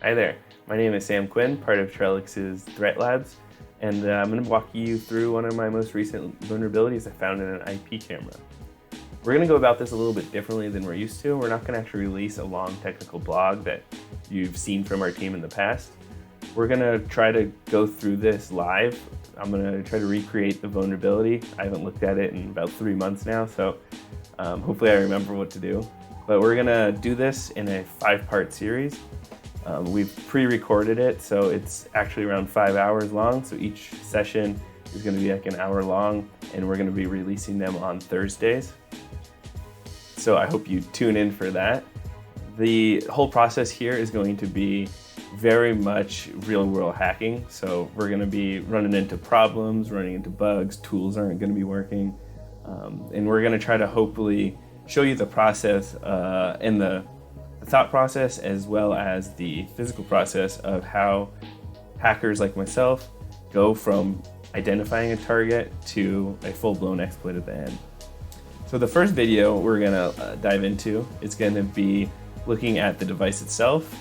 Hi there, my name is Sam Quinn, part of Trellix's Threat Labs, and I'm going to walk you through one of my most recent vulnerabilities I found in an IP camera. We're going to go about this a little bit differently than we're used to. We're not going to actually release a long technical blog that you've seen from our team in the past. We're going to try to go through this live. I'm going to try to recreate the vulnerability. I haven't looked at it in about 3 months now, so hopefully I remember what to do. But we're going to do this in a 5-part series. We've pre-recorded it, so it's actually around 5 hours long, so each session is going to be like an hour long, and we're going to be releasing them on Thursdays. So I hope you tune in for that. The whole process here is going to be very much real-world hacking, so we're going to be running into problems, running into bugs, tools aren't going to be working, and we're going to try to hopefully show you the process and the thought process as well as the physical process of how hackers like myself go from identifying a target to a full-blown exploit at the end. So the first video we're going to dive into is going to be looking at the device itself,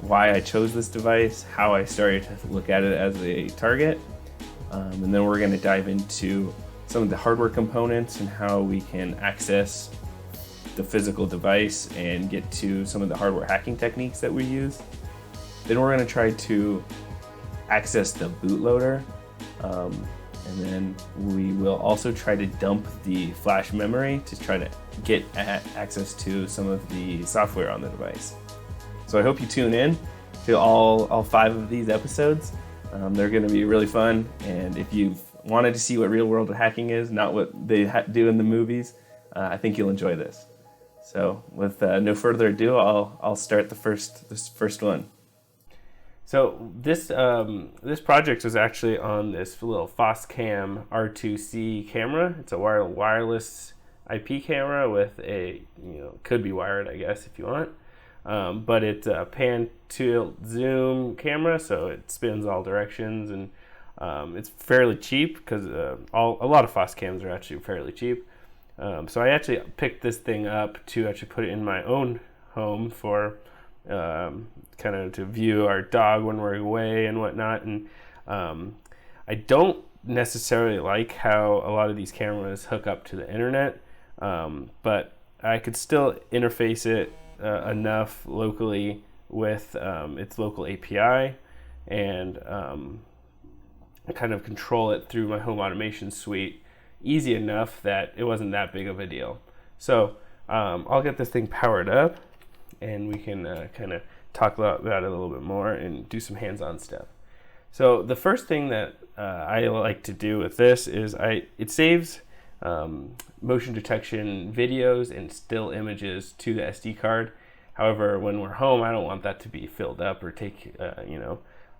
why I chose this device, how I started to look at it as a target, and then we're going to dive into some of the hardware components and how we can access the physical device and get to some of the hardware hacking techniques that we use. Then we're going to try to access the bootloader, and then we will also try to dump the flash memory to try to get access to some of the software on the device. So I hope you tune in to all 5 of these episodes. They're going to be really fun, and if you've wanted to see what real world hacking is, not what they do in the movies, I think you'll enjoy this. So with no further ado, I'll start this first one. So this project was actually on this little Foscam R2C camera. It's a wireless IP camera with a, could be wired, I guess, if you want. But it's a pan tilt zoom camera, so it spins all directions, and it's fairly cheap because a lot of Foscams are actually fairly cheap. So I actually picked this thing up to actually put it in my own home for kind of to view our dog when we're away and whatnot. And I don't necessarily like how a lot of these cameras hook up to the internet, but I could still interface it enough locally with its local API and kind of control it through my home automation suite easy enough that it wasn't that big of a deal. So I'll get this thing powered up and we can kind of talk about it a little bit more and do some hands-on stuff. So the first thing that I like to do with this is it saves motion detection videos and still images to the SD card. However, when we're home, I don't want that to be filled up or take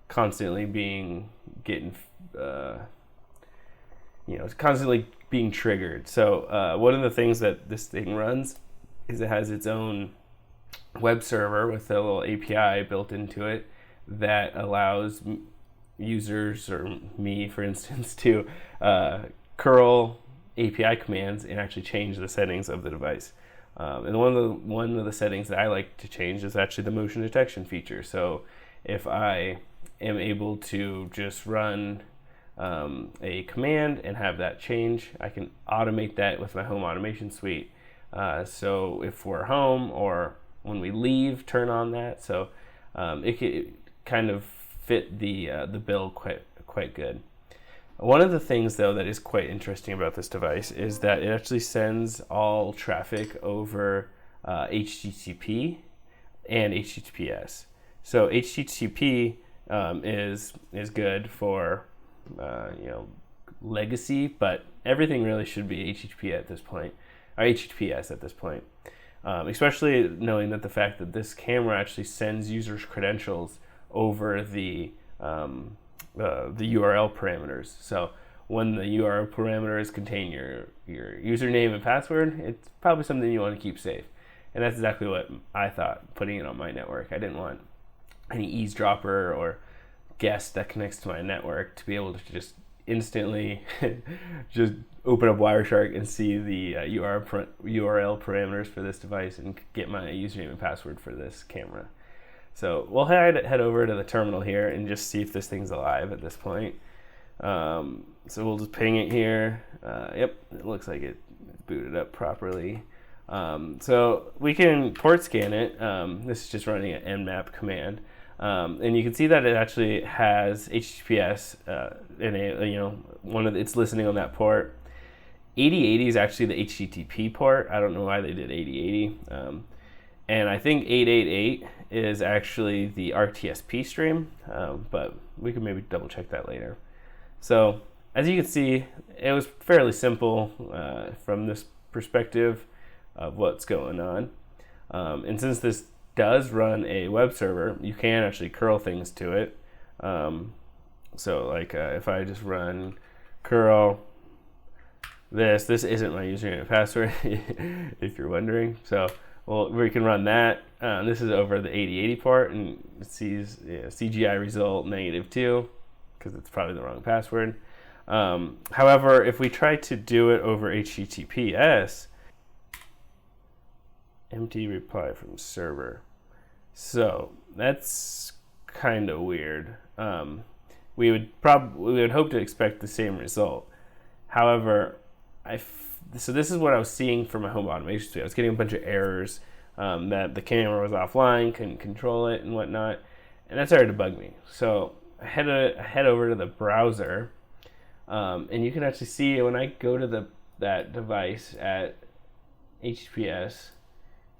constantly constantly being triggered. So one of the things that this thing runs is it has its own web server with a little API built into it that allows users, or me for instance, to curl API commands and actually change the settings of the device. And one of the settings that I like to change is actually the motion detection feature. So if I am able to just run a command and have that change, I can automate that with my home automation suite. So if we're home or when we leave, turn on that. So it kind of fit the bill quite good. One of the things, though, that is quite interesting about this device is that it actually sends all traffic over HTTP and HTTPS. So HTTP is good for legacy, but everything really should be HTTP at this point, or HTTPS at this point. Especially knowing that the fact that this camera actually sends users' credentials over the URL parameters. So when the URL parameters contain your username and password, it's probably something you want to keep safe. And that's exactly what I thought, putting it on my network. I didn't want any eavesdropper or guest that connects to my network to be able to just instantly just open up Wireshark and see the URL parameters for this device and get my username and password for this camera. So we'll head over to the terminal here and just see if this thing's alive at this point. So we'll just ping it here. Yep, it looks like it booted up properly. So we can port scan it. This is just running an nmap command. And you can see that it actually has HTTPS in a, it's listening on that port. 8080 is actually the HTTP port. I don't know why they did 8080. And I think 888 is actually the RTSP stream, but we can maybe double check that later. So as you can see, it was fairly simple from this perspective of what's going on. And since this does run a web server, you can actually curl things to it. So like if I just run curl this isn't my username and password if you're wondering. So we can run that. This is over the 8080 port, and it sees CGI result -2 because it's probably the wrong password. However, if we try to do it over HTTPS, empty reply from server. So that's kind of weird. We would hope to expect the same result. However, so this is what I was seeing from my home automation suite. I was getting a bunch of errors that the camera was offline, couldn't control it and whatnot, and that started to bug me. So I head over to the browser, and you can actually see when I go to that device at HTTPS,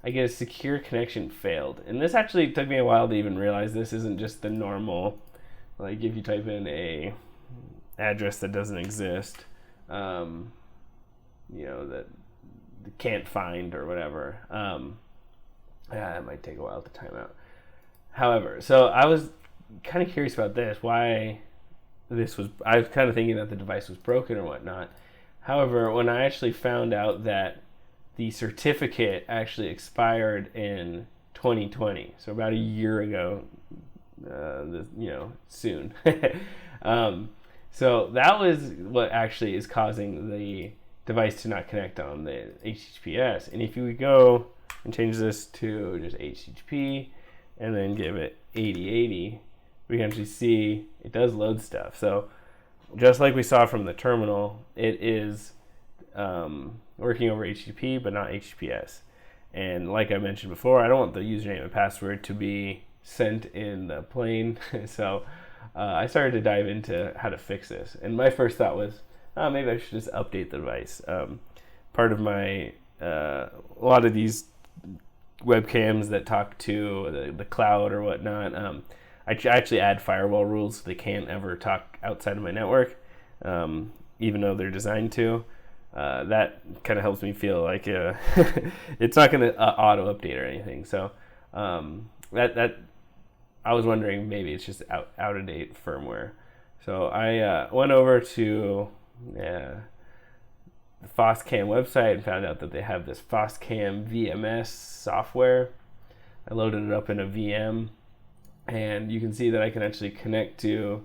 I get a secure connection failed. And this actually took me a while to even realize this isn't just the normal, like if you type in a address that doesn't exist, that can't find or whatever. It might take a while to time out. However, so I was kind of curious about this, why I was kind of thinking that the device was broken or whatnot. However, when I actually found out that the certificate actually expired in 2020, so about a year ago, soon. So that was what actually is causing the device to not connect on the HTTPS. And if you go and change this to just HTTP and then give it 8080, we can actually see it does load stuff. So just like we saw from the terminal, it is working over HTTP but not HTTPS. And like I mentioned before, I don't want the username and password to be sent in the plane. So I started to dive into how to fix this. And my first thought was, maybe I should just update the device. Part of my, a lot of these webcams that talk to the cloud or whatnot, I actually add firewall rules so they can't ever talk outside of my network, even though they're designed to. That kind of helps me feel like it's not going to auto update or anything. So that I was wondering maybe it's just out of date firmware. So I went over to the Foscam website and found out that they have this Foscam VMS software. I loaded it up in a VM, and you can see that I can actually connect to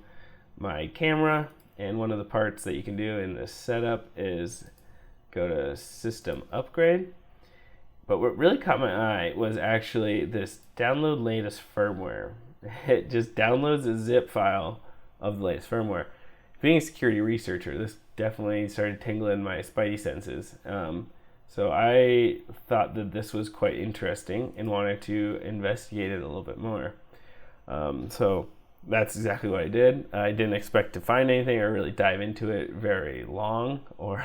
my camera. And one of the parts that you can do in this setup is go to System Upgrade. But what really caught my eye was actually this download latest firmware. It just downloads a zip file of the latest firmware. Being a security researcher, this definitely started tingling my spidey senses. So I thought that this was quite interesting and wanted to investigate it a little bit more. So that's exactly what I did. I didn't expect to find anything or really dive into it very long or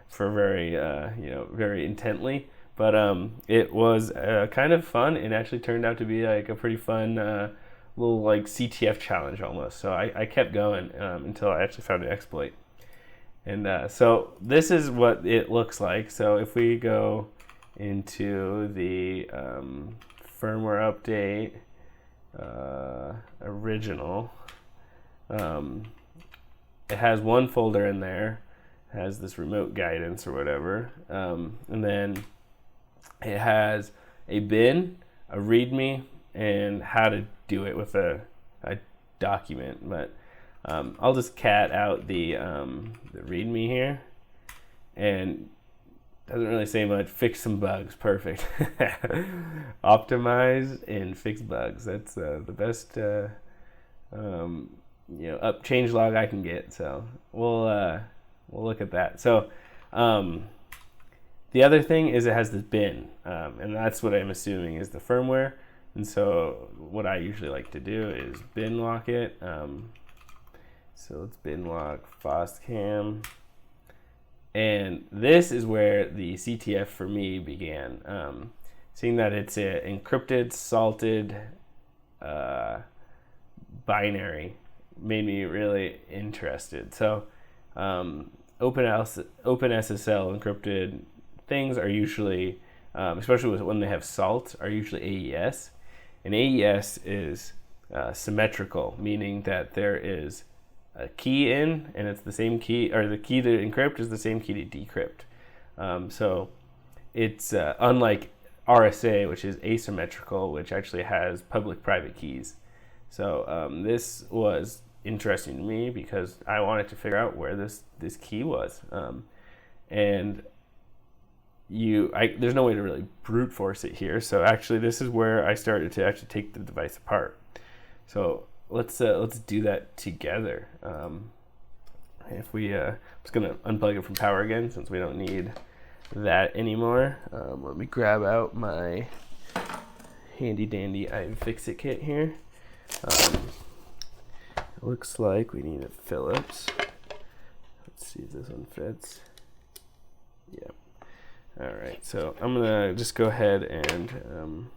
for very intently. But it was kind of fun and actually turned out to be like a pretty fun little like CTF challenge almost. So I kept going until I actually found an exploit. And so this is what it looks like. So if we go into the firmware update original, it has one folder in there, has this remote guidance or whatever, and then it has a bin, a README, and how to do it with a document. But I'll just cat out the README here, and Doesn't really say much. Fix some bugs. Perfect. Optimize and fix bugs. That's the best change log I can get. So we'll look at that. So the other thing is it has this bin, and that's what I'm assuming is the firmware. And so what I usually like to do is bin lock it. So let's bin lock Foscam. And this is where the CTF for me began. Seeing that it's an encrypted, salted binary made me really interested. So OpenSSL encrypted things are usually, especially when they have salt, are usually AES. And AES is symmetrical, meaning that there is a key in, and it's the same key, or the key to encrypt is the same key to decrypt. So it's unlike RSA, which is asymmetrical, which actually has public-private keys. So this was interesting to me because I wanted to figure out where this key was. And there's no way to really brute force it here. So actually this is where I started to actually take the device apart. So let's do that together. If we, I'm just gonna unplug it from power again since we don't need that anymore. Let me grab out my handy dandy iFixit kit here. It looks like we need a Phillips. Let's see if this one fits. Yep. All right, so I'm gonna just go ahead and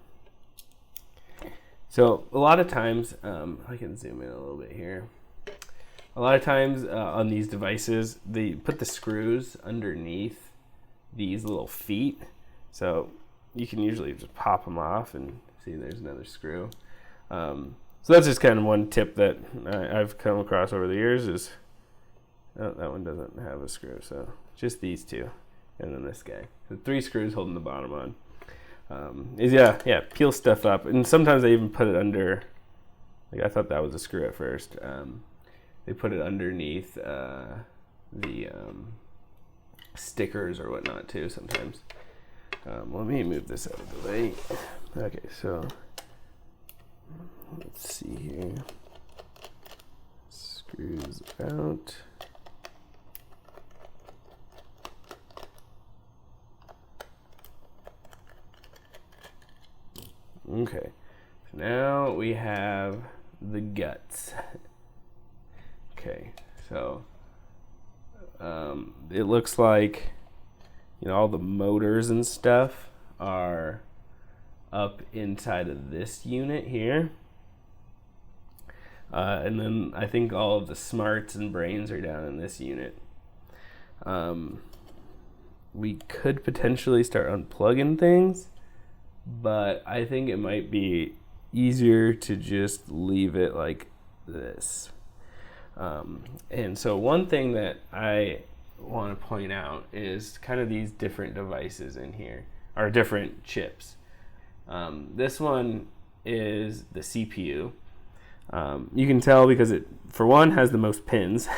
so a lot of times, I can zoom in a little bit here. A lot of times on these devices, they put the screws underneath these little feet. So you can usually just pop them off and see there's another screw. So that's just kind of one tip that I've come across over the years is, oh, that one doesn't have a screw. So just these two and then this guy. So 3 screws holding the bottom on. Peel stuff up, and sometimes they even put it under. Like I thought that was a screw at first. They put it underneath the stickers or whatnot too. Sometimes. Let me move this out of the way. Okay, so let's see here. Screws out. Okay, so now we have the guts. Okay, so it looks like, all the motors and stuff are up inside of this unit here. And then I think all of the smarts and brains are down in this unit. We could potentially start unplugging things, but I think it might be easier to just leave it like this. And so one thing that I want to point out is kind of these different devices in here, or different chips. This one is the CPU. You can tell because it, for one, has the most pins,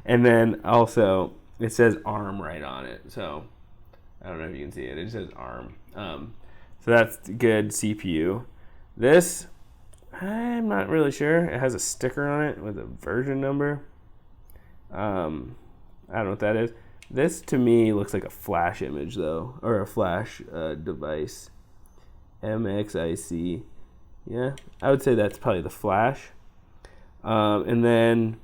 and then also it says ARM right on it. So I don't know if you can see it. It just says ARM. So that's good CPU. This, I'm not really sure. It has a sticker on it with a version number. I don't know what that is. This to me looks like a flash image though, or a flash device. MXIC. Yeah, I would say that's probably the flash. And then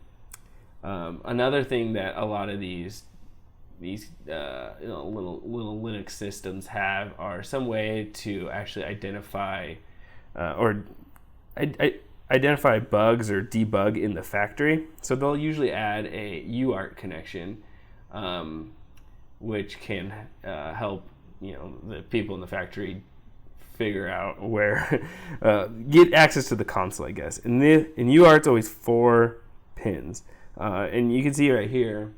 another thing that a lot of these little Linux systems have are some way to actually identify identify bugs or debug in the factory. So they'll usually add a UART connection, which can help the people in the factory figure out where get access to the console, I guess. In UART, it's always 4 pins, and you can see right here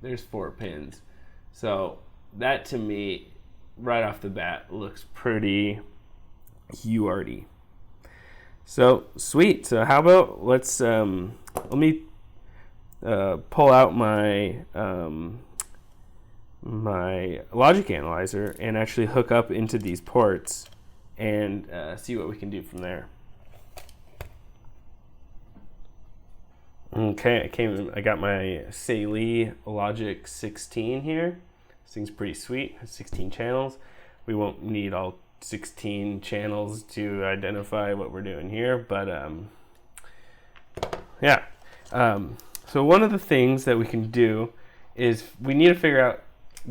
there's 4 pins. So that to me right off the bat looks pretty UART-y. So sweet. So how about let's let me pull out my my logic analyzer and actually hook up into these ports and see what we can do from there. Okay, I got my Saley Logic 16 here. This thing's pretty sweet, has 16 channels. We won't need all 16 channels to identify what we're doing here, but yeah. So one of the things that we can do is we need to figure out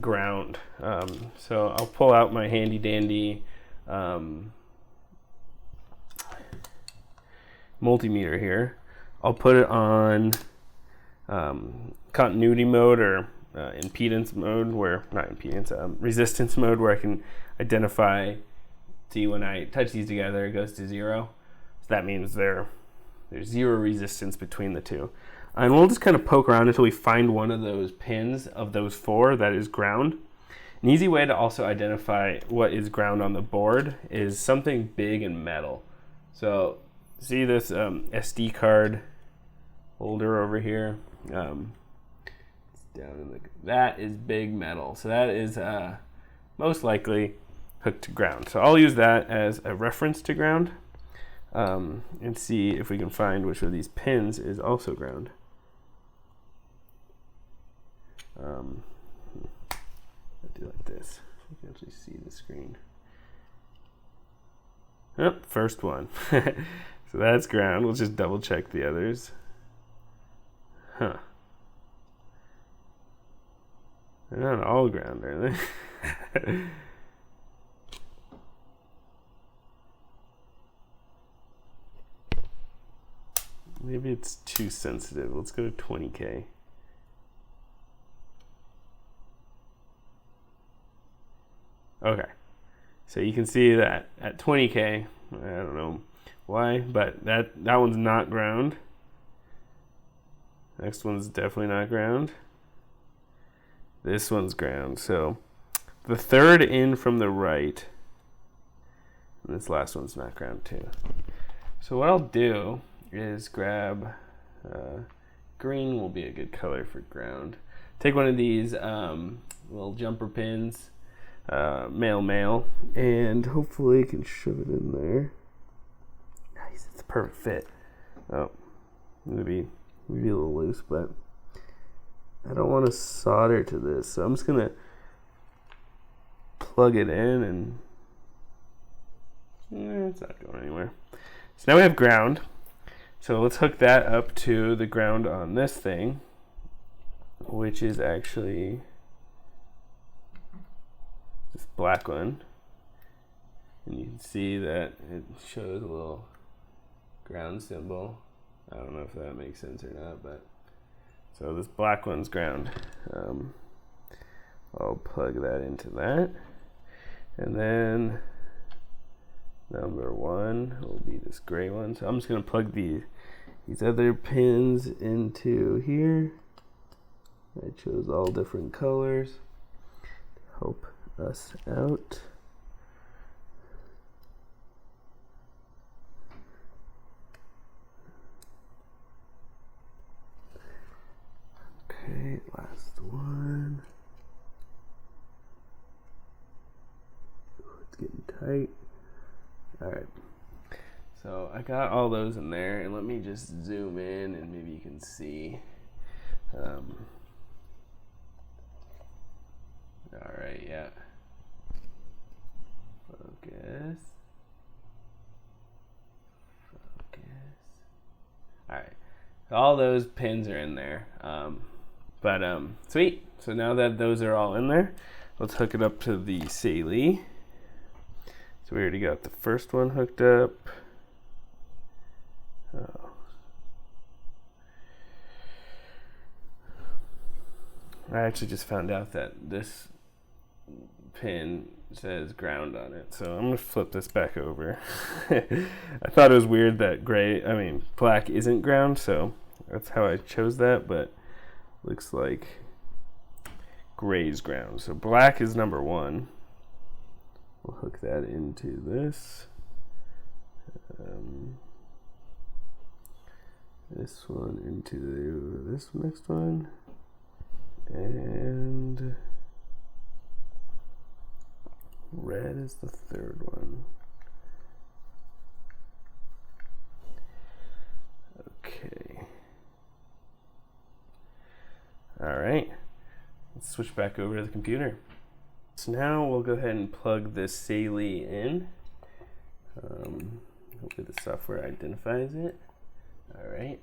ground. So I'll pull out my handy dandy multimeter here. I'll put it on continuity mode or impedance mode, where not impedance, resistance mode, where I can identify. See, when I touch these together, it goes to 0. So that means there's 0 resistance between the two. And we'll just kind of poke around until we find one of those pins of those 4 that is ground. An easy way to also identify what is ground on the board is something big and metal. So see this SD card holder over here? It's down in that is big metal. So that is most likely hooked to ground. So I'll use that as a reference to ground and see if we can find which of these pins is also ground. I'll do like this. You can actually see the screen. Oh, first one. So that's ground. We'll just double check the others. Huh. They're not all ground, are they? Maybe it's too sensitive. Let's go to 20K. Okay. So you can see that at 20K, I don't know why, but that one's not ground. Next one's definitely not ground. This one's ground. So the third in from the right, and this last one's not ground too. So what I'll do is grab green will be a good color for ground. Take one of these little jumper pins, male, and hopefully I can shove it in there. Nice, it's a perfect fit. Oh, maybe a little loose, but I don't want to solder to this, so I'm just gonna plug it in, and it's not going anywhere. So now we have ground. So let's hook that up to the ground on this thing, which is actually this black one. And you can see that it shows a little ground symbol. I don't know if that makes sense or not, but so this black one's ground. I'll plug that into that. And then number 1 will be this gray one. So I'm just going to plug these other pins into here. I chose all different colors to help us out. Okay, last one. It's getting tight. Alright, so I got all those in there, and let me just zoom in and maybe you can see. Alright, yeah. Focus. Alright, so all those pins are in there. Sweet. So now that those are all in there, let's hook it up to the Saley. So we already got the first one hooked up. Oh. I actually just found out that this pin says ground on it, so I'm gonna flip this back over. I thought it was weird that black isn't ground, so that's how I chose that, but looks like gray's ground. So black is number 1. We'll hook that into this. This one into this next one. And red is the third one. Okay. All right. Let's switch back over to the computer. So now we'll go ahead and plug this Saley in. Hopefully the software identifies it. All right.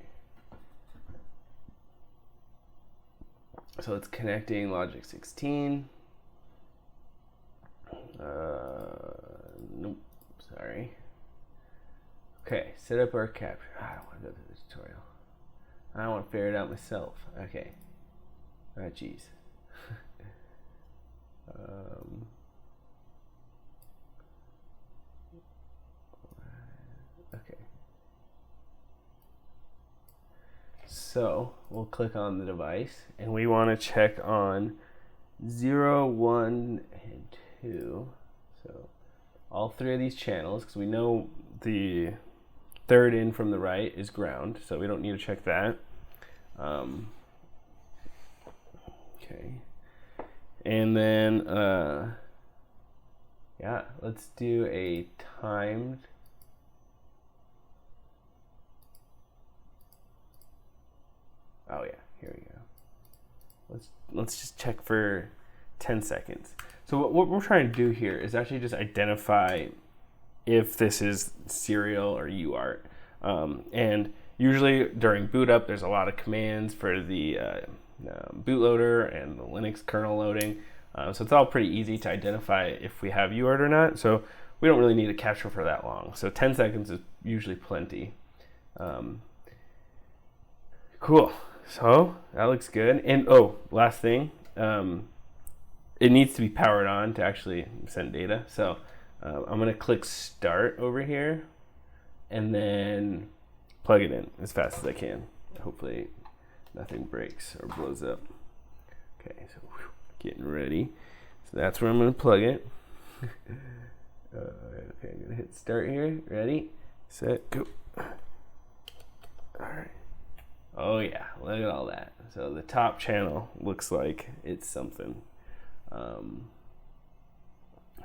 So it's connecting logic 16. Nope, sorry. Okay, set up our capture. I don't want to go through the tutorial. I want to figure it out myself. Okay. Ah, jeez. Okay. So we'll click on the device, and we want to check on 0, 1, and 2. So all three of these channels, because we know the third in from the right is ground, so we don't need to check that. Okay. And then, yeah, let's do a timed. Oh yeah, here we go. Let's just check for 10 seconds. So what we're trying to do here is actually just identify if this is serial or UART. And usually during boot up, there's a lot of commands for the bootloader and the Linux kernel loading. So it's all pretty easy to identify if we have UART or not. So we don't really need to capture for that long. So 10 seconds is usually plenty. Cool. So that looks good. And oh, last thing, it needs to be powered on to actually send data. So I'm gonna click start over here and then plug it in as fast as I can. Hopefully nothing breaks or blows up. Okay, so getting ready. So that's where I'm gonna plug it. Okay, I'm gonna hit start here. Ready, set, go. All right. Oh yeah, look at all that. So the top channel looks like it's something. I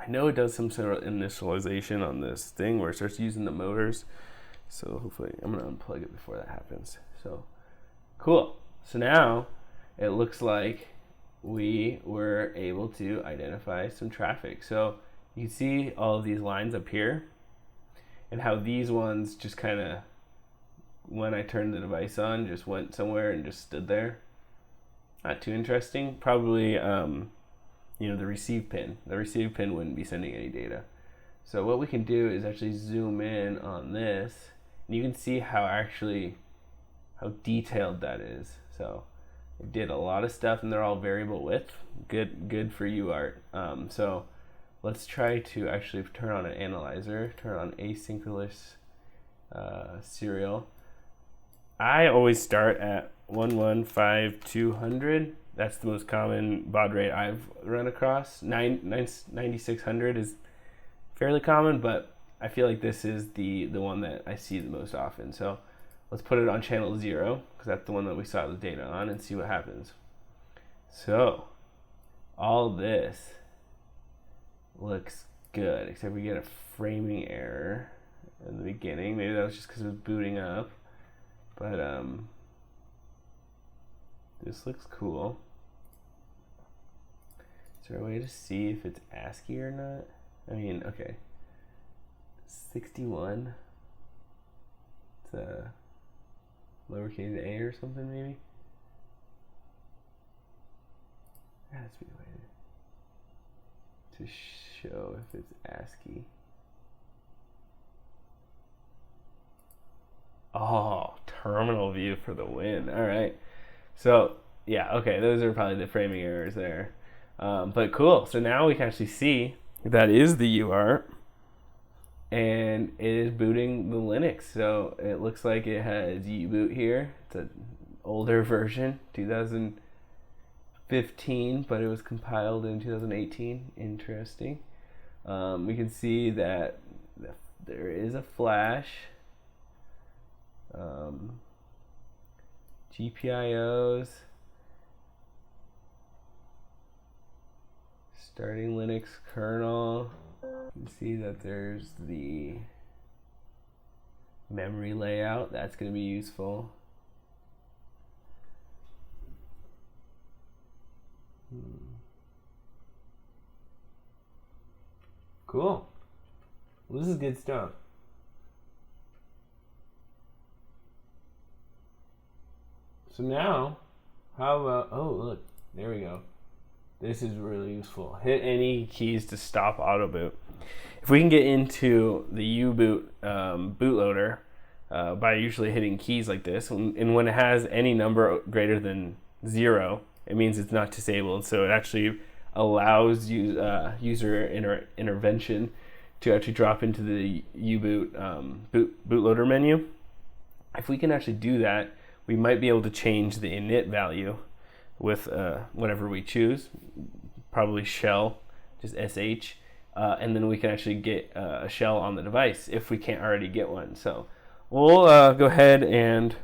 know it does some sort of initialization on this thing where it starts using the motors. So hopefully, I'm gonna unplug it before that happens. So cool. So now it looks like we were able to identify some traffic. So you can see all of these lines up here and how these ones just kind of, when I turned the device on, just went somewhere and just stood there. Not too interesting. Probably, you know, the receive pin. The receive pin wouldn't be sending any data. So what we can do is actually zoom in on this, and you can see how detailed that is. So it did a lot of stuff, and they're all variable width. Good for UART. So let's try to actually turn on an analyzer, turn on asynchronous serial. I always start at 115,200. That's the most common baud rate I've run across. 9600 is fairly common, but I feel like this is the one that I see the most often. So let's put it on channel 0, because that's the one that we saw the data on, and see what happens. So all this looks good, except we get a framing error in the beginning. Maybe that was just because it was booting up. But this looks cool. Is there a way to see if it's ASCII or not? I mean, okay. 61. It's a lowercase a or something, maybe? That has to be the way to show if it's ASCII. Oh, terminal view for the win. All right. So, yeah, okay, those are probably the framing errors there. But cool. So now we can actually see that is the UART, and it is booting the Linux. So it looks like it has U-boot here. It's an older version, 2015, but it was compiled in 2018. Interesting. We can see that there is a flash. GPIOs, Starting Linux kernel. You can see that there's the memory layout. That's going to be useful. Cool. Well, this is good stuff. So now, how about, oh look, there we go. This is really useful. Hit any keys to stop auto boot. If we can get into the U-boot bootloader by usually hitting keys like this, and when it has any number greater than 0, it means it's not disabled. So it actually allows user intervention to actually drop into the U-boot bootloader menu. If we can actually do that, we might be able to change the init value with whatever we choose, probably shell, just sh, and then we can actually get a shell on the device if we can't already get one. So we'll go ahead and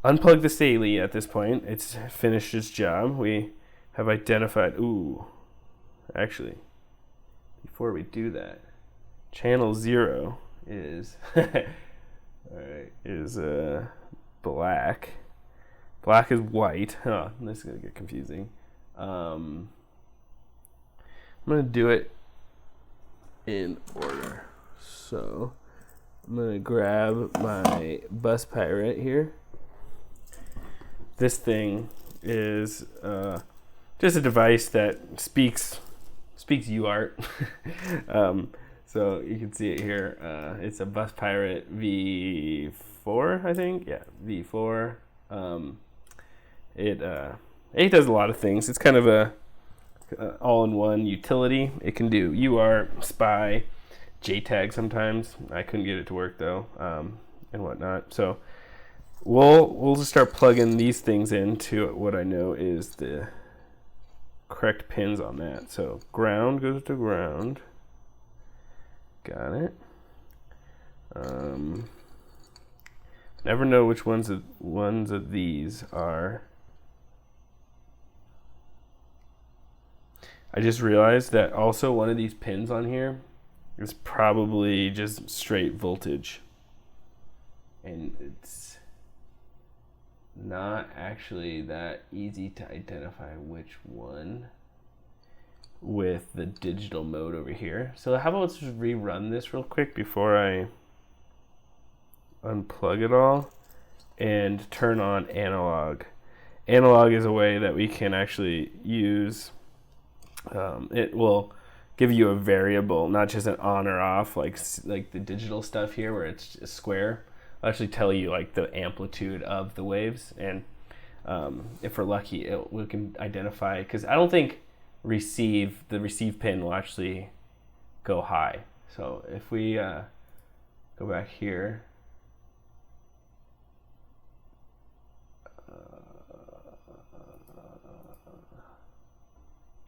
unplug the Staley at this point. It's finished its job. We have identified, actually, before we do that, channel 0 is, black. Black is white. This is going to get confusing. I'm going to do it in order. So I'm going to grab my bus pirate here. This thing is just a device that speaks UART. So you can see it here. It's a bus pirate V4, I think. Yeah, V4. It does a lot of things. It's kind of a all-in-one utility. It can do UART, SPI, JTAG sometimes. I couldn't get it to work though, and whatnot. So we'll just start plugging these things into what I know is the correct pins on that. So ground goes to ground. Got it. Never know which ones of these are. I just realized that also one of these pins on here is probably just straight voltage. And it's not actually that easy to identify which one with the digital mode over here. So how about let's just rerun this real quick before I unplug it all and turn on analog. Analog is a way that we can actually use, it will give you a variable, not just an on or off like the digital stuff here where it's a square. It'll actually tell you like the amplitude of the waves, and if we're lucky we can identify, because I don't think the receive pin will actually go high. So if we go back here,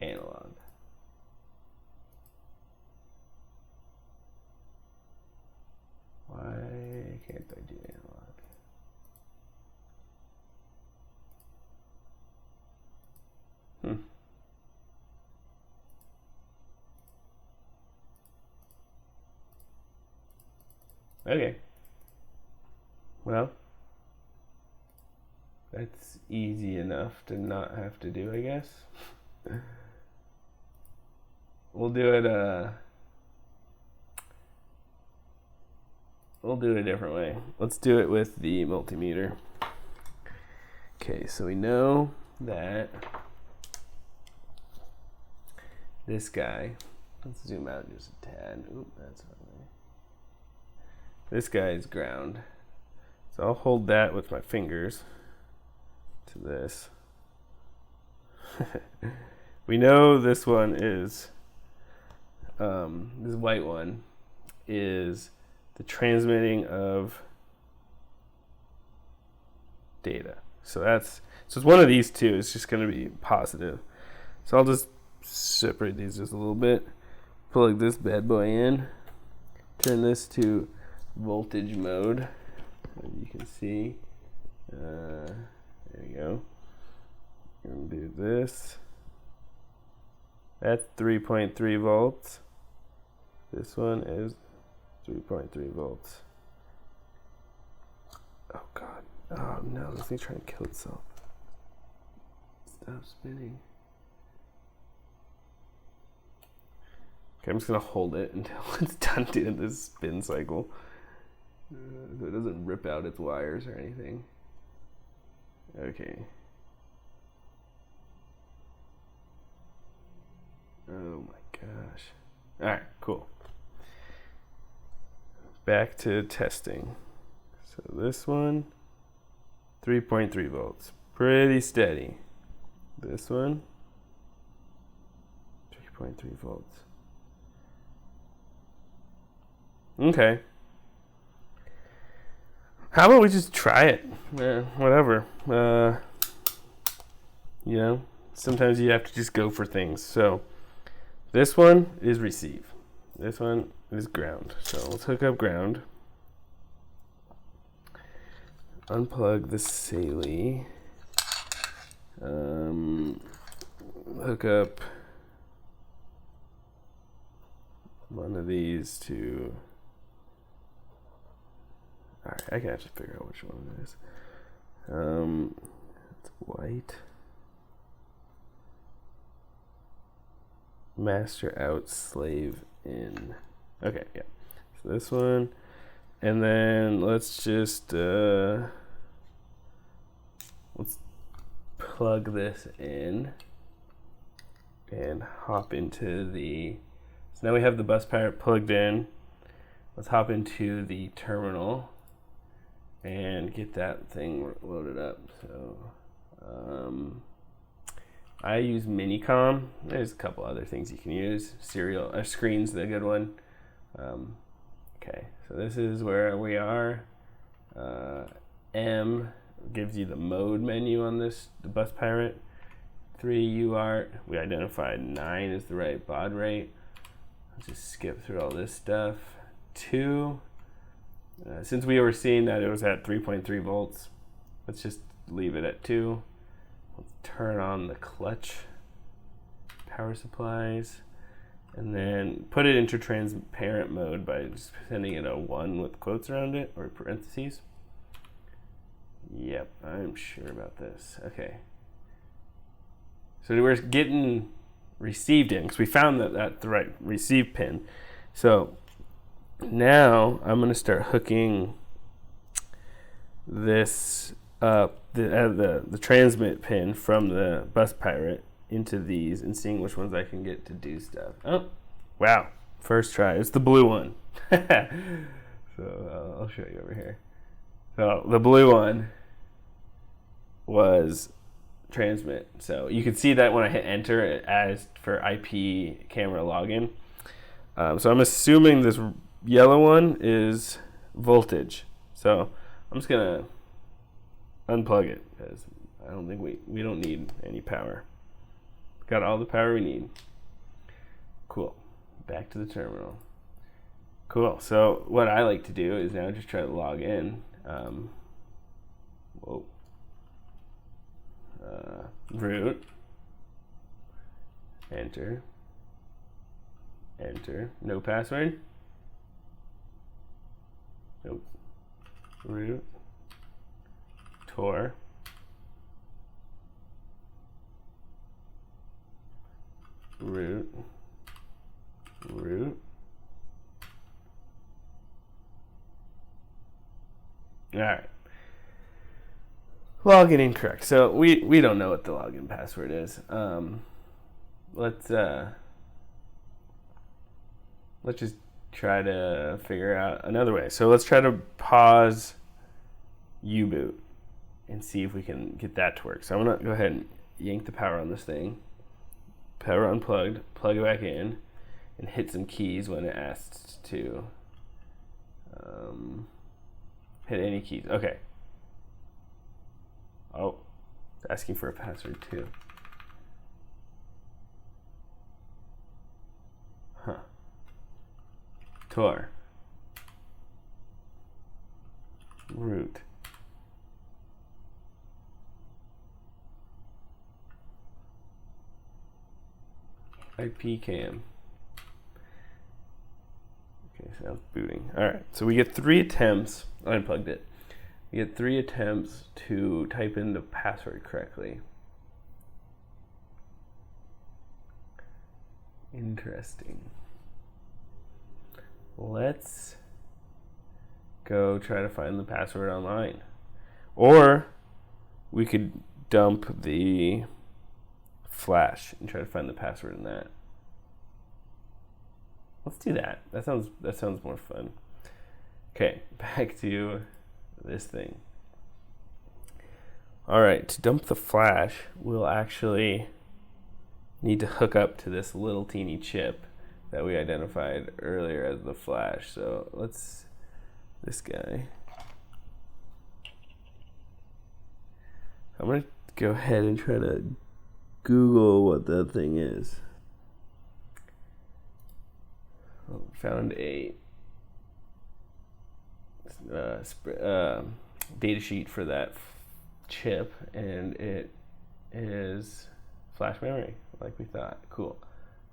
analog. Why can't I do analog? Okay. Well, that's easy enough to not have to do, I guess. We'll do it a different way. Let's do it with the multimeter. Okay, so we know that this guy, let's zoom out just a tad. Oop, that's ugly. This guy is ground. So I'll hold that with my fingers to this. We know this one is, this white one is the transmitting of data. So it's one of these two. It's just going to be positive. So I'll just separate these just a little bit. Plug this bad boy in. Turn this to voltage mode, as you can see. There we go. I'm gonna do this. That's 3.3 volts. This one is 3.3 volts. Oh God. Oh no, this thing's trying to kill itself. Stop spinning. Okay, I'm just gonna hold it until it's done doing this spin cycle. So it doesn't rip out its wires or anything. Okay. Oh my gosh. Alright, cool. Back to testing. So this one, 3.3 volts. Pretty steady. This one, 3.3 volts. Okay. How about we just try it? Whatever. You know, sometimes you have to just go for things. So this one is receive. This one is ground. So let's hook up ground. Unplug the Saley. Hook up one of these to. Alright, I can actually figure out which one it is. It's white. Master out, slave in. Okay, yeah. So this one. And then let's just let's plug this in and hop into the. So now we have the bus pirate plugged in. Let's hop into the terminal and get that thing loaded up. So I use Minicom. There's a couple other things you can use. Serial screen's the good one. Okay, so this is where we are. M gives you the mode menu on this, the bus pirate. 3 UART. We identified 9 is the right baud rate. Let's just skip through all this stuff. 2. Since we were seeing that it was at 3.3 volts, let's just leave it at 2. Let's turn on the clutch power supplies and then put it into transparent mode by just sending it a 1 with quotes around it or parentheses. Yep, I'm sure about this. Okay. So we're getting received in because we found that that's the right receive pin. So now I'm going to start hooking this up, the transmit pin from the bus pirate into these and seeing which ones I can get to do stuff. Oh, wow. First try. It's the blue one. So I'll show you over here. So the blue one was transmit. So you can see that when I hit enter, it asks for IP camera login. So I'm assuming this yellow one is voltage. So I'm just gonna unplug it because I don't think we don't need any power. Got all the power we need. Cool. Back to the terminal. Cool. So what I like to do is now just try to log in. Root. Enter. Enter. No password. Nope. Root. Tor. Root. Root. All right. Login incorrect. So we don't know what the login password is. Let's just try to figure out another way. So let's try to pause U-boot and see if we can get that to work. So I'm gonna go ahead and yank the power on this thing. Power unplugged, plug it back in, and hit some keys when it asks to hit any keys. Okay. Oh, it's asking for a password too. Huh. Tor. Root. IP cam. Okay, so now it's booting. Alright, so we get 3 attempts. I unplugged it. We get 3 attempts to type in the password correctly. Interesting. Let's go try to find the password online. Or we could dump the flash and try to find the password in that. Let's do that. That sounds more fun. Okay, back to this thing. All right, to dump the flash, we'll actually need to hook up to this little teeny chip that we identified earlier as the flash. So this guy. I'm gonna go ahead and try to Google what that thing is. Found a data sheet for that chip, and it is flash memory, like we thought. Cool.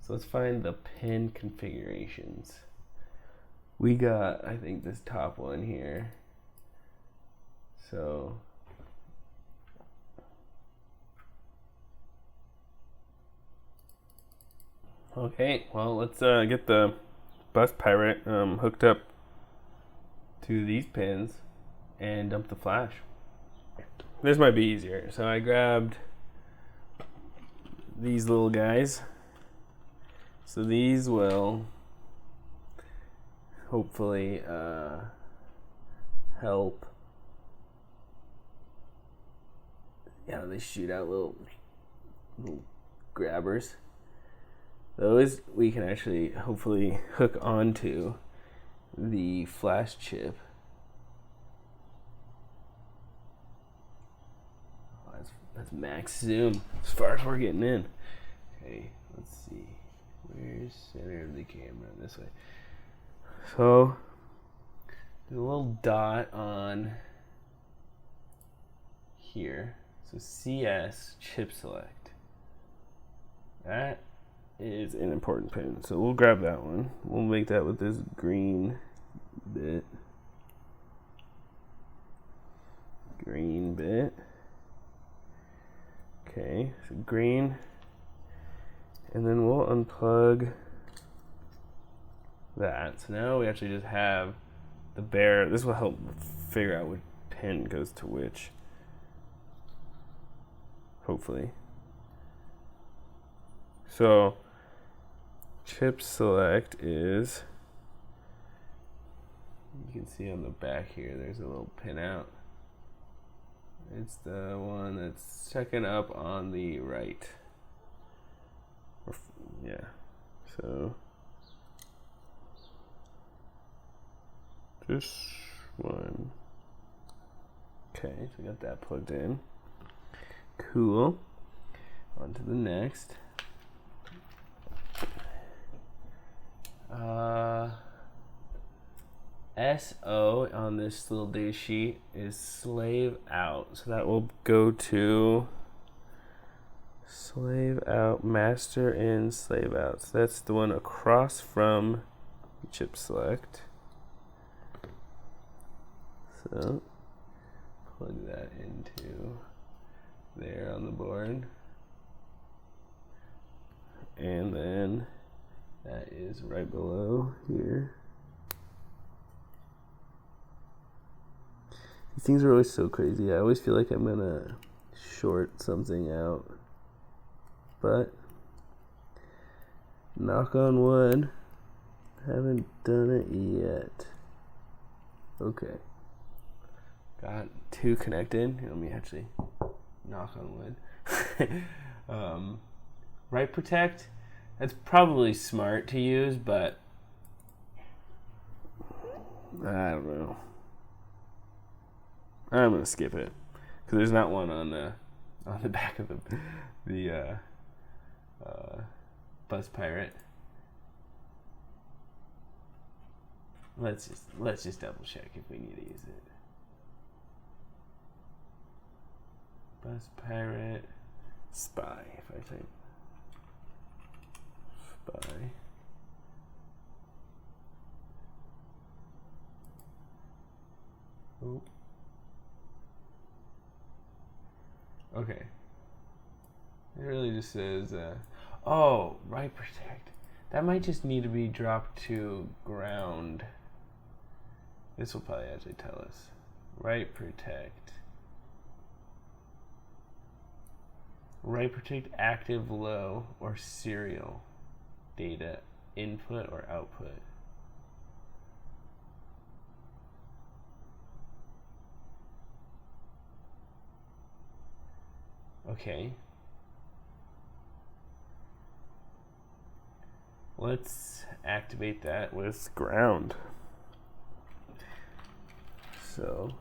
So let's find the pin configurations. We got, I think, this top one here. So okay, well, let's get the bus pirate hooked up to these pins and dump the flash. This might be easier. So I grabbed these little guys. So these will hopefully help. Yeah, they shoot out little grabbers. Those we can actually hopefully hook onto the flash chip. Oh, that's max zoom as far as we're getting in. Okay, let's see. Where's center of the camera? This way. So there's a little dot on here. So CS chip select. That is an important pin. So we'll grab that one. We'll make that with this green bit. Green bit. Okay, so green. And then we'll unplug that. So now we actually just have the bare. This will help figure out which pin goes to which. Hopefully. So chip select is, you can see on the back here, there's a little pin out. It's the one that's second up on the right. Yeah, so this one. Okay, so we got that plugged in. Cool. On to the next. SO on this little data sheet is slave out. So that will go to slave out, master in, slave out. So that's the one across from chip select. So plug that into there on the board. And then that is right below here. These things are always so crazy. I always feel like I'm gonna short something out. But knock on wood, haven't done it yet. Okay. Got 2 connected. Let me actually knock on wood. Write protect. That's probably smart to use, but I don't know. I'm gonna skip it because there's not one on the back of the bus pirate. Let's just double check if we need to use it. Bus pirate spy. If I type by okay. It really just says, oh, write protect. That might just need to be dropped to ground. This will probably actually tell us. Write protect. Write protect active low or serial data input or output. Okay. Let's activate that with ground. So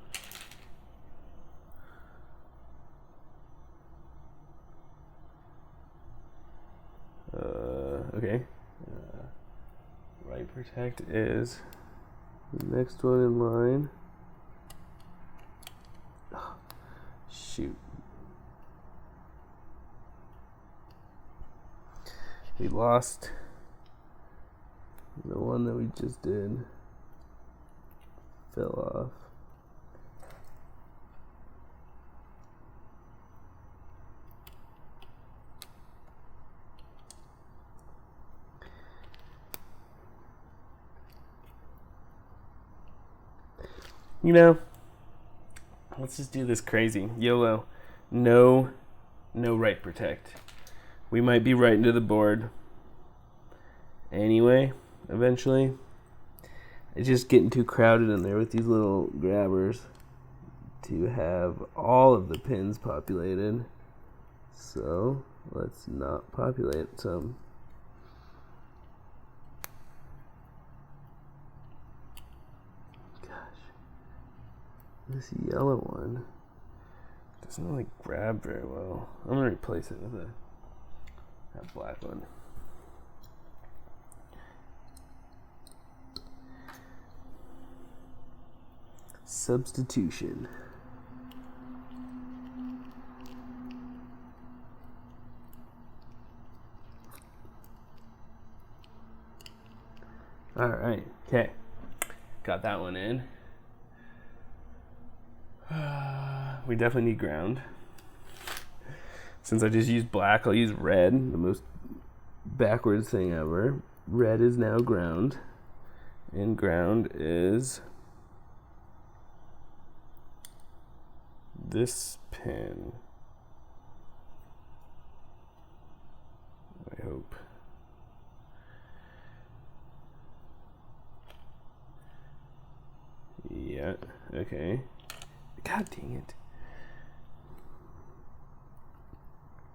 okay. Write protect is the next one in line. Oh, shoot. We lost the one that we just did. Fell off. You know, let's just do this crazy. YOLO. No write protect. We might be right into the board anyway, eventually. It's just getting too crowded in there with these little grabbers to have all of the pins populated. So let's not populate some. This yellow one doesn't really grab very well. I'm gonna replace it with that black one. Substitution. All right. Okay. Got that one in. We definitely need ground. Since I just used black, I'll use red, the most backwards thing ever. Red is now ground, and ground is this pin. I hope. Yeah, okay. God dang it.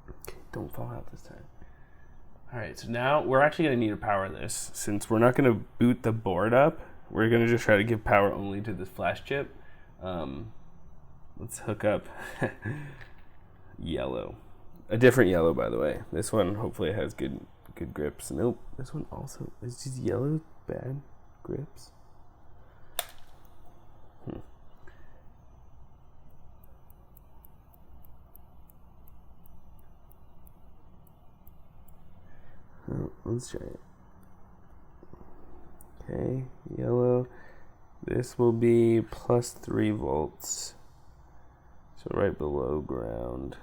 Okay, don't fall out this time. Alright, so now we're actually going to need to power this. Since we're not going to boot the board up, we're going to just try to give power only to this flash chip. Let's hook up yellow. A different yellow, by the way. This one hopefully has good grips. Nope, this one also is just yellow bad grips. Oh, let's try it. Okay, yellow. This will be plus 3 volts. So right below ground.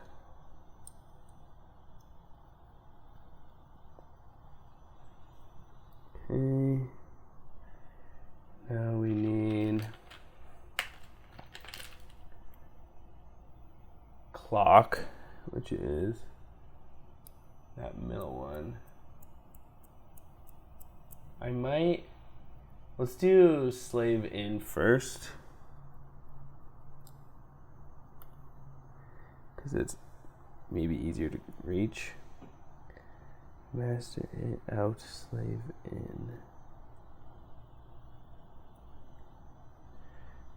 Okay. Now we need clock, which is that middle one. Let's do slave in first, because it's maybe easier to reach. Master in, out, slave in.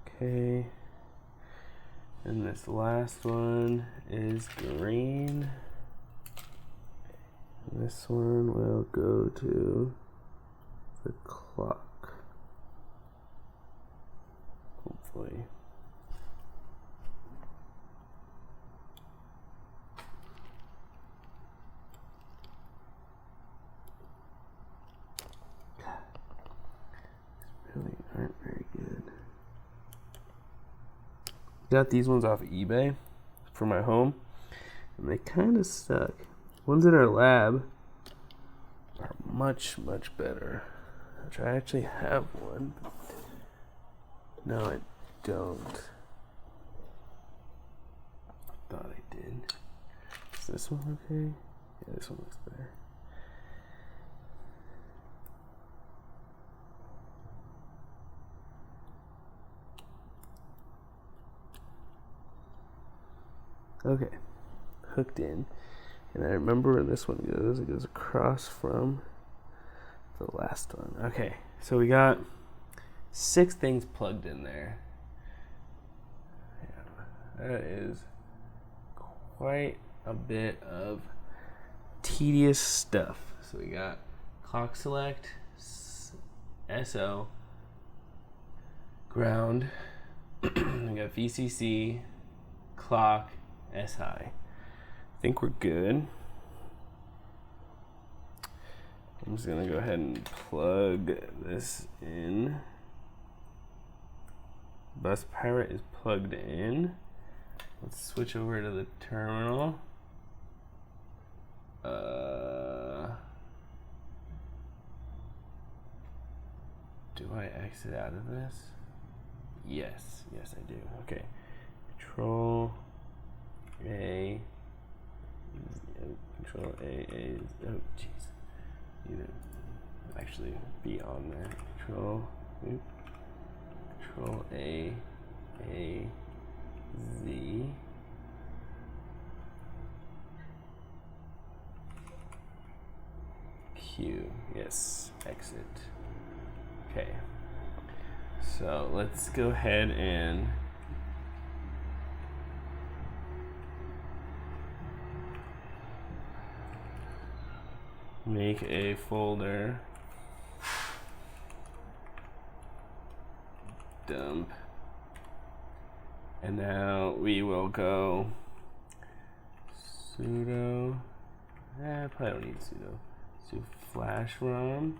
Okay. And this last one is green. And this one will go to the clock. Hopefully. Got these ones off eBay for my home, and they kind of suck. Ones in our lab are much, much better. Which I actually have one. No, I don't. Thought I did. Is this one okay? Yeah, this one looks better. Okay, hooked in. And I remember where this one goes. It goes across from the last one. Okay, so we got 6 things plugged in there. Yeah, that is quite a bit of tedious stuff. So we got clock select, SO, ground, we got VCC, clock, SI. I think we're good. I'm just gonna go ahead and plug this in. Bus pirate is plugged in. Let's switch over to the terminal. Do I exit out of this? Yes, I do. Okay. Control A. Control A. Oh, jeez. Need to actually be on there. Control A, Z. Q. Yes. Exit. Okay. So let's go ahead and make a folder. Dump. And now we will go sudo. I probably don't need sudo. So flashrom.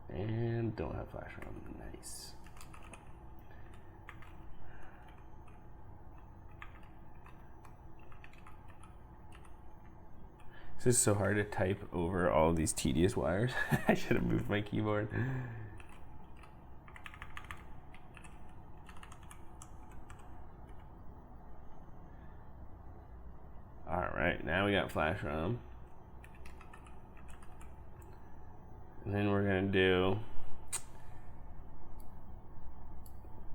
And don't have flashrom. Nice. This is so hard to type over all these tedious wires. I should have moved my keyboard. Alright, now we got flashrom. And then we're going to do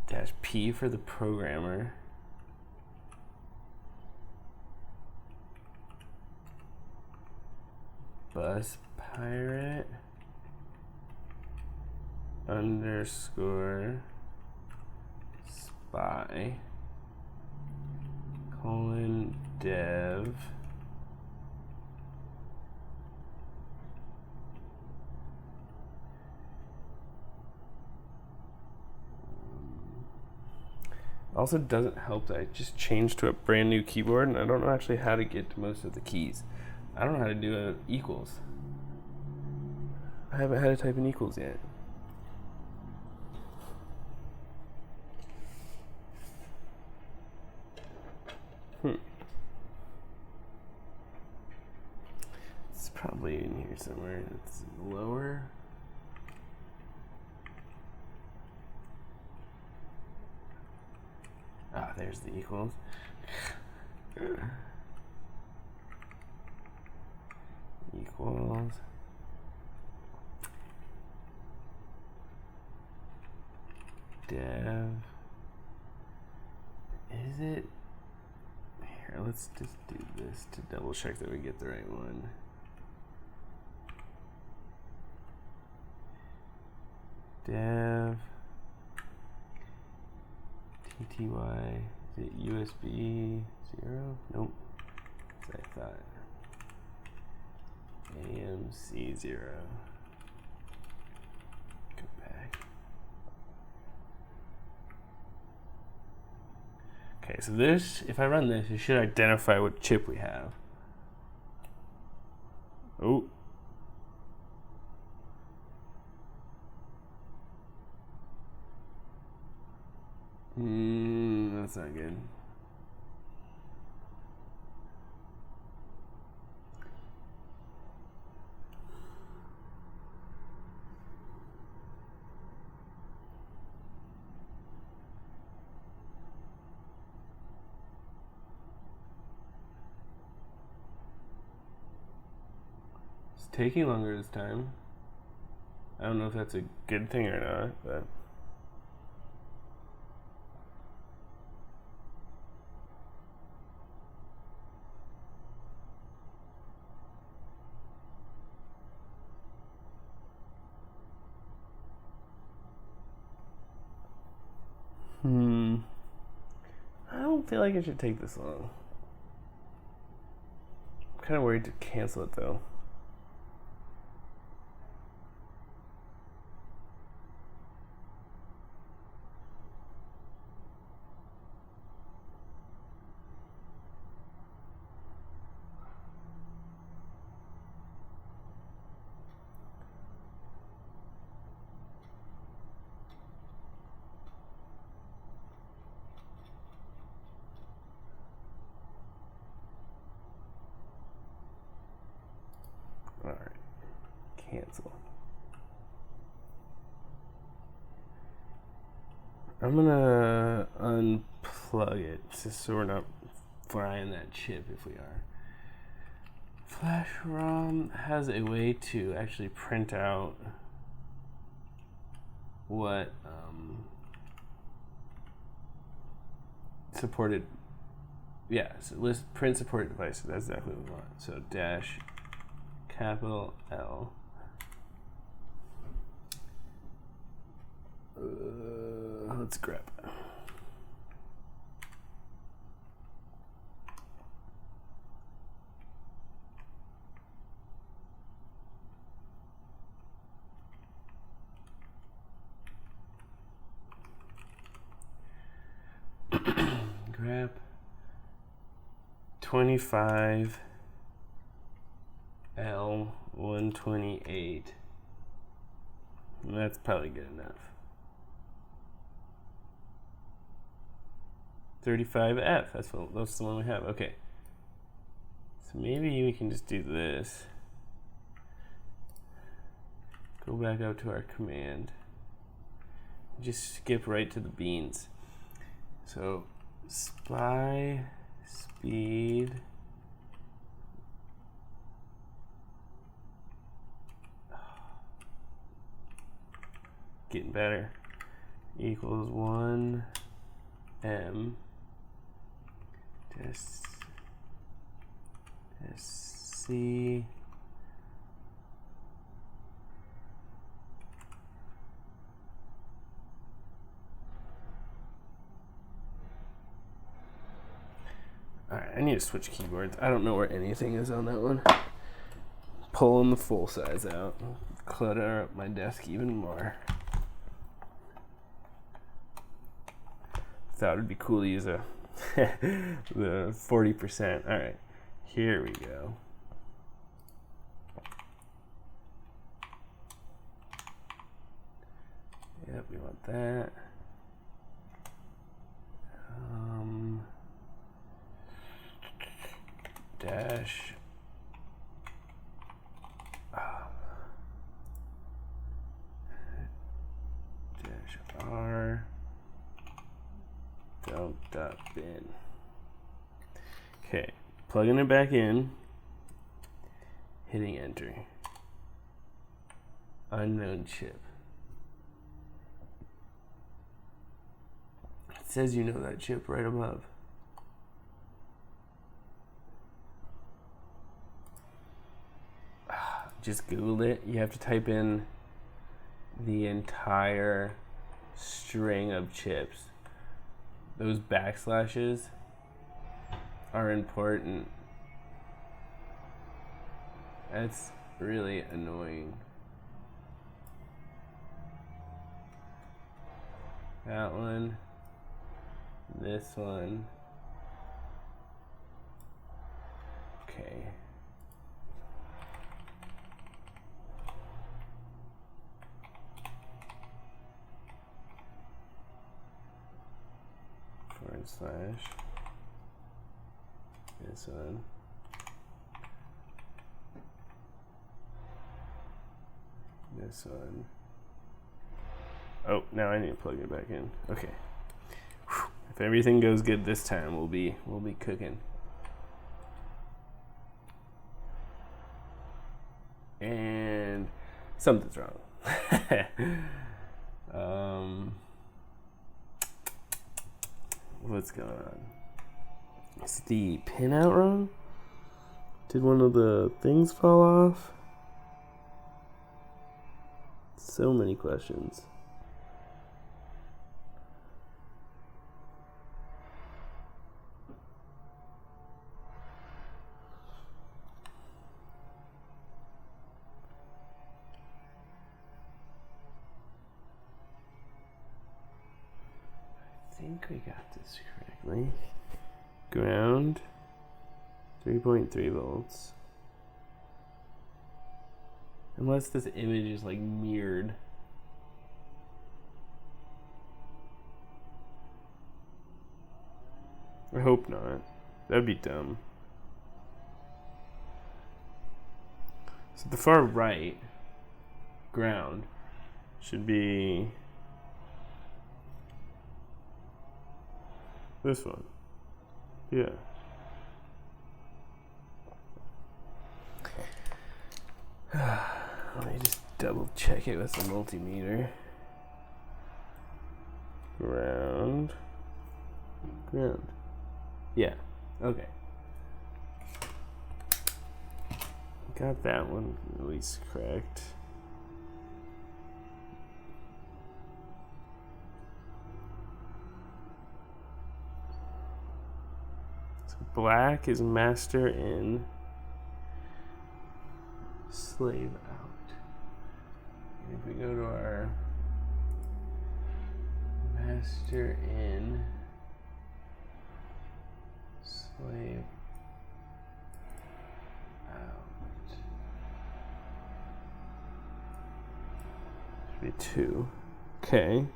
-P for the programmer. Bus pirate _ spy :dev Also doesn't help that I just changed to a brand new keyboard and I don't know actually how to get to most of the keys. I don't know how to do a equals. I haven't had to type in equals yet. It's probably in here somewhere. It's lower. Ah, there's the equals. Equals. Dev. Is it? Here, let's just do this to double check that we get the right one. Dev. TTY. Is it USB 0? Nope. That's what I thought. AMC 0. Go back. Okay, so this, if I run this, it should identify what chip we have. Oh. that's not good. It's taking longer this time. I don't know if that's a good thing or not, but I don't feel like it should take this long. I'm kind of worried to cancel it though. Alright, cancel. I'm gonna unplug it just so we're not frying that chip if we are. Flashrom has a way to actually print out what supported, so list print supported devices. That's exactly what we want. So dash capital L. Let's grab it. Grab 25 L 128. That's probably good enough. 35F, that's the one we have. Okay. So maybe we can just do this. Go back up to our command. Just skip right to the beans. So SPI speed getting better equals 1 M C Alright, I need to switch keyboards. I don't know where anything is on that one. Pulling the full size out. Clutter up my desk even more. Thought it'd be cool to use the 40%. Alright, here we go. Yep, we want that. Dash R dump.bin. Okay, plugging it back in, hitting enter. Unknown chip. It says you know that chip right above. Just Googled it. You have to type in the entire string of chips. Those backslashes are important. That's really annoying. That one. This one. Okay. slash this one. This one. Oh, now I need to plug it back in. Okay. Whew. If everything goes good this time, we'll be cooking. And something's wrong. What's going on? Is the pin out wrong? Did one of the things fall off? So many questions. I think we got this correctly. Ground, 3.3 volts. Unless this image is like mirrored. I hope not. That'd be dumb. So the far right, ground, should be this one. Yeah. Let me just double check it with the multimeter. Ground. Ground. Yeah. Okay. Got that one at least correct. So black is master in, slave out. And if we go to our master in, slave out, should be 2. Okay.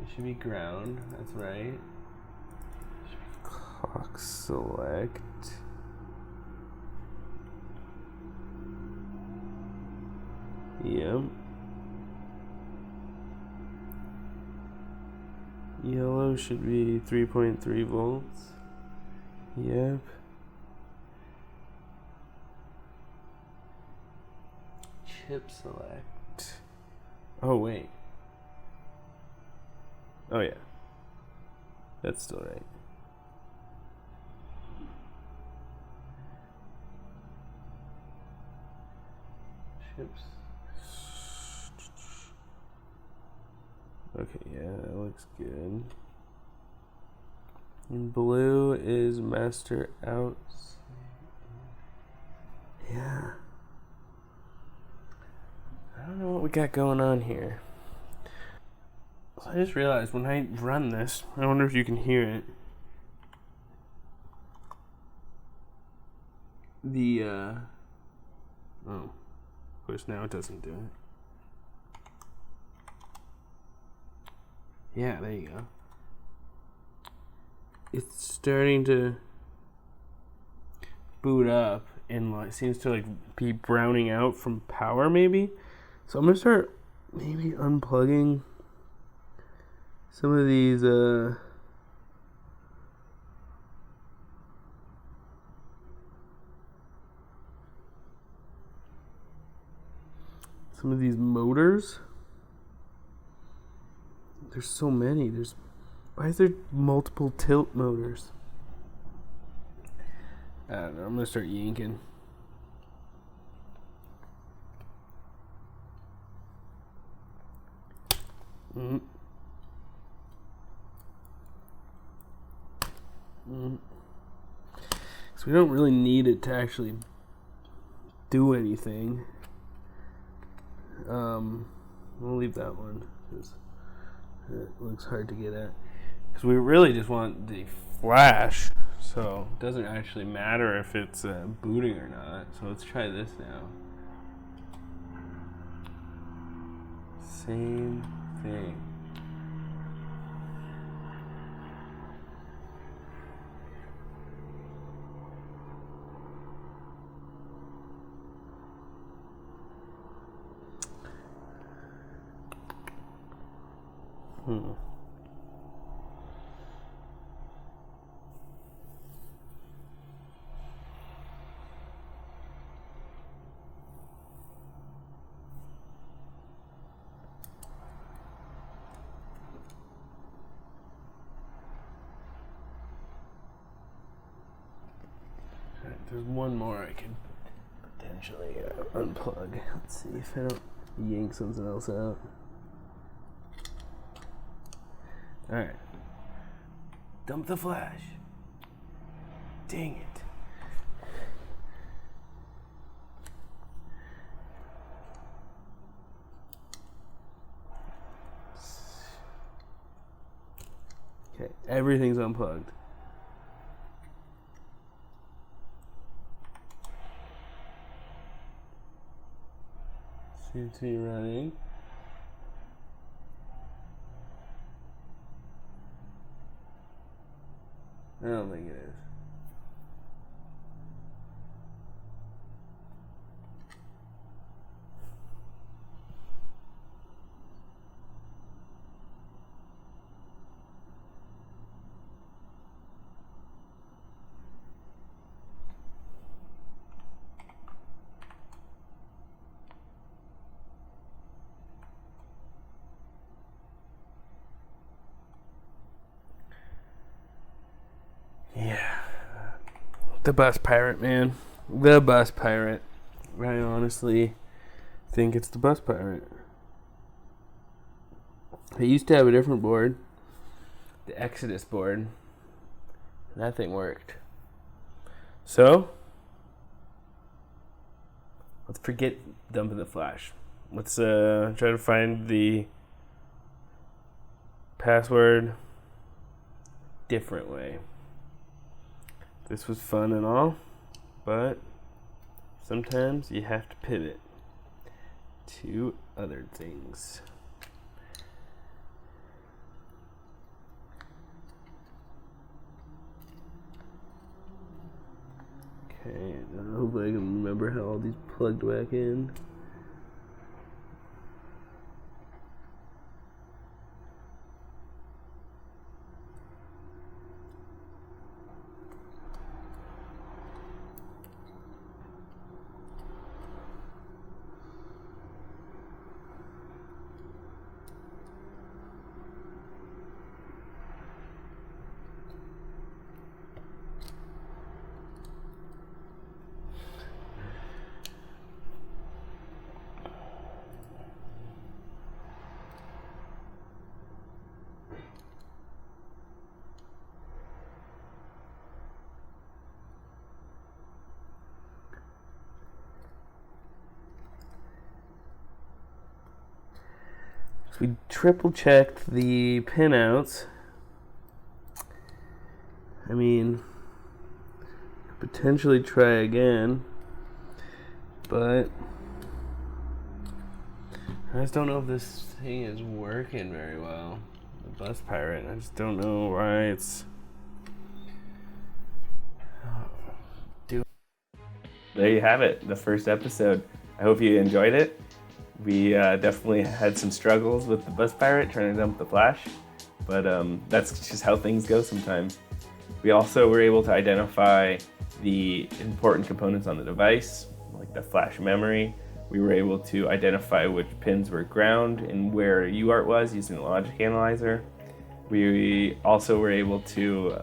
It should be ground, that's right. Should be clock select. Yep. Yellow should be 3.3 volts. Yep. Chip select. Oh, wait. Oh, yeah. That's still right. Chips. Okay, yeah, that looks good. And blue is master out. Yeah. I don't know what we got going on here. So I just realized when I run this, I wonder if you can hear it. Oh, of course now it doesn't do it. Yeah, there you go. It's starting to boot up and like seems to like be browning out from power maybe. So I'm gonna start maybe unplugging some of these motors. There's so many. Why is there multiple tilt motors? I don't know. I'm gonna start yanking. So we don't really need it to actually do anything. We'll leave that one because it looks hard to get at. Because we really just want the flash, so it doesn't actually matter if it's booting or not. So let's try this now. Same thing. There's one more I can potentially unplug. Let's see if I don't yank something else out. Alright. Dump the flash. Dang it. Okay, everything's unplugged. Seems to be running. I don't think it is. The bus pirate, man. The bus pirate. I honestly think it's the bus pirate. I used to have a different board, the Exodus board, and that thing worked. So, let's forget dumping the flash. Let's try to find the password different way. This was fun and all, but sometimes you have to pivot to other things. Okay, hopefully I can remember how all these plugged back in. We triple checked the pinouts. I mean, potentially try again, but I just don't know if this thing is working very well. The bus pirate, I just don't know why it's There you have it, the first episode. I hope you enjoyed it. We definitely had some struggles with the bus pirate trying to dump the flash, but that's just how things go sometimes. We also were able to identify the important components on the device, like the flash memory. We were able to identify which pins were ground and where UART was using the logic analyzer. We also were able to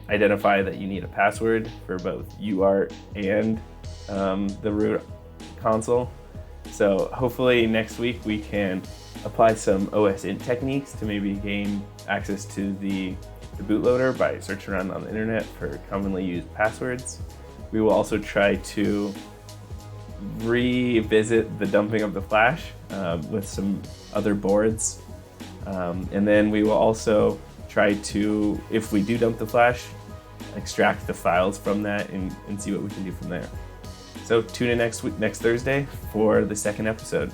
identify that you need a password for both UART and the root console. So hopefully next week we can apply some OS int techniques to maybe gain access to the bootloader by searching around on the internet for commonly used passwords. We will also try to revisit the dumping of the flash with some other boards. And then we will also try to, if we do dump the flash, extract the files from that and see what we can do from there. So tune in next Thursday for the second episode.